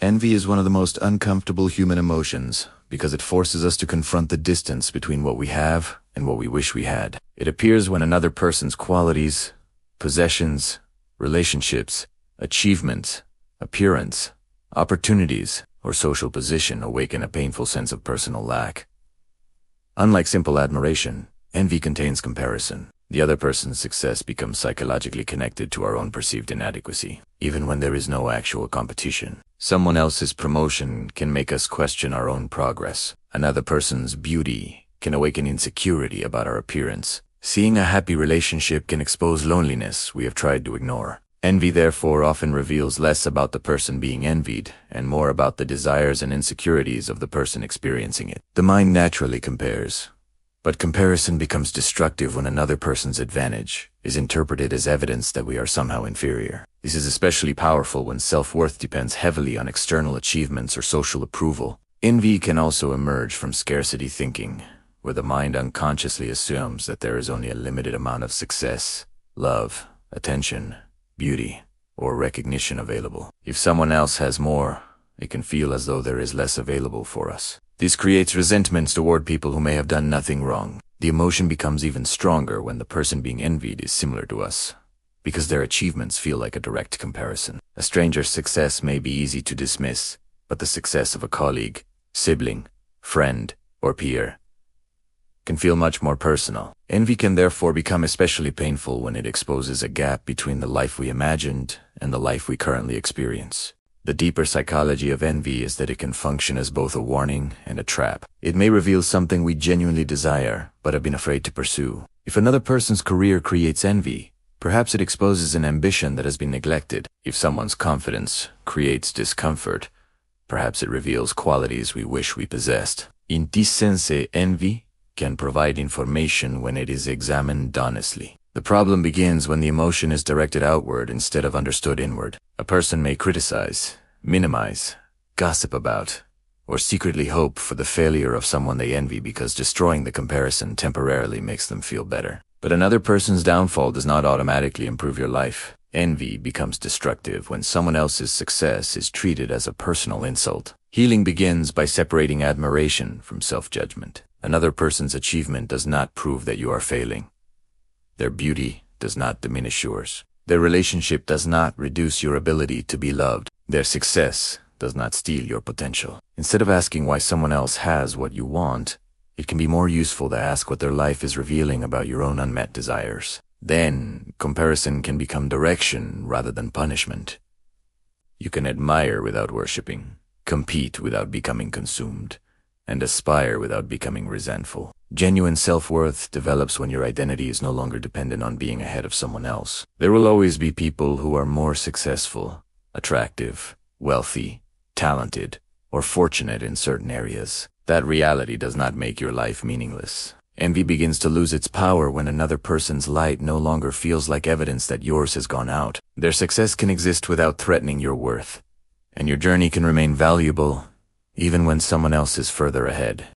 Envy is one of the most uncomfortable human emotions because it forces us to confront the distance between what we have and what we wish we had. It appears when another person's qualities, possessions, relationships, achievements, appearance, opportunities, or social position awaken a painful sense of personal lack. Unlike simple admiration, envy contains comparison. The other person's success becomes psychologically connected to our own perceived inadequacy, even when there is no actual competition. Someone else's promotion can make us question our own progress. Another person's beauty can awaken insecurity about our appearance. Seeing a happy relationship can expose loneliness we have tried to ignore. Envy, therefore, often reveals less about the person being envied and more about the desires and insecurities of the person experiencing it. The mind naturally compares, but comparison becomes destructive when another person's advantage is interpreted as evidence that we are somehow inferior. This is especially powerful when self-worth depends heavily on external achievements or social approval. Envy can also emerge from scarcity thinking, where the mind unconsciously assumes that there is only a limited amount of success, love, attention, beauty, or recognition available. If someone else has more, it can feel as though there is less available for us. This creates resentments toward people who may have done nothing wrong. The emotion becomes even stronger when the person being envied is similar to us, because their achievements feel like a direct comparison. A stranger's success may be easy to dismiss, but the success of a colleague, sibling, friend, or peer can feel much more personal. Envy can therefore become especially painful when it exposes a gap between the life we imagined and the life we currently experience. The deeper psychology of envy is that it can function as both a warning and a trap. It may reveal something we genuinely desire, but have been afraid to pursue. If another person's career creates envy, perhaps it exposes an ambition that has been neglected. If someone's confidence creates discomfort, perhaps it reveals qualities we wish we possessed. In this sense, envy can provide information when it is examined honestly. The problem begins when the emotion is directed outward instead of understood inward. A person may criticize, minimize, gossip about, or secretly hope for the failure of someone they envy because destroying the comparison temporarily makes them feel better. But another person's downfall does not automatically improve your life. Envy becomes destructive when someone else's success is treated as a personal insult. Healing begins by separating admiration from self-judgment. Another person's achievement does not prove that you are failing. Their beauty does not diminish yours. Their relationship does not reduce your ability to be loved. Their success does not steal your potential. Instead of asking why someone else has what you want, it can be more useful to ask what their life is revealing about your own unmet desires. Then, comparison can become direction rather than punishment. You can admire without worshipping, compete without becoming consumed, and aspire without becoming resentful. Genuine self-worth develops when your identity is no longer dependent on being ahead of someone else. There will always be people who are more successful, attractive, wealthy, talented, or fortunate in certain areas. That reality does not make your life meaningless. Envy begins to lose its power when another person's light no longer feels like evidence that yours has gone out. Their success can exist without threatening your worth, and your journey can remain valuable even when someone else is further ahead.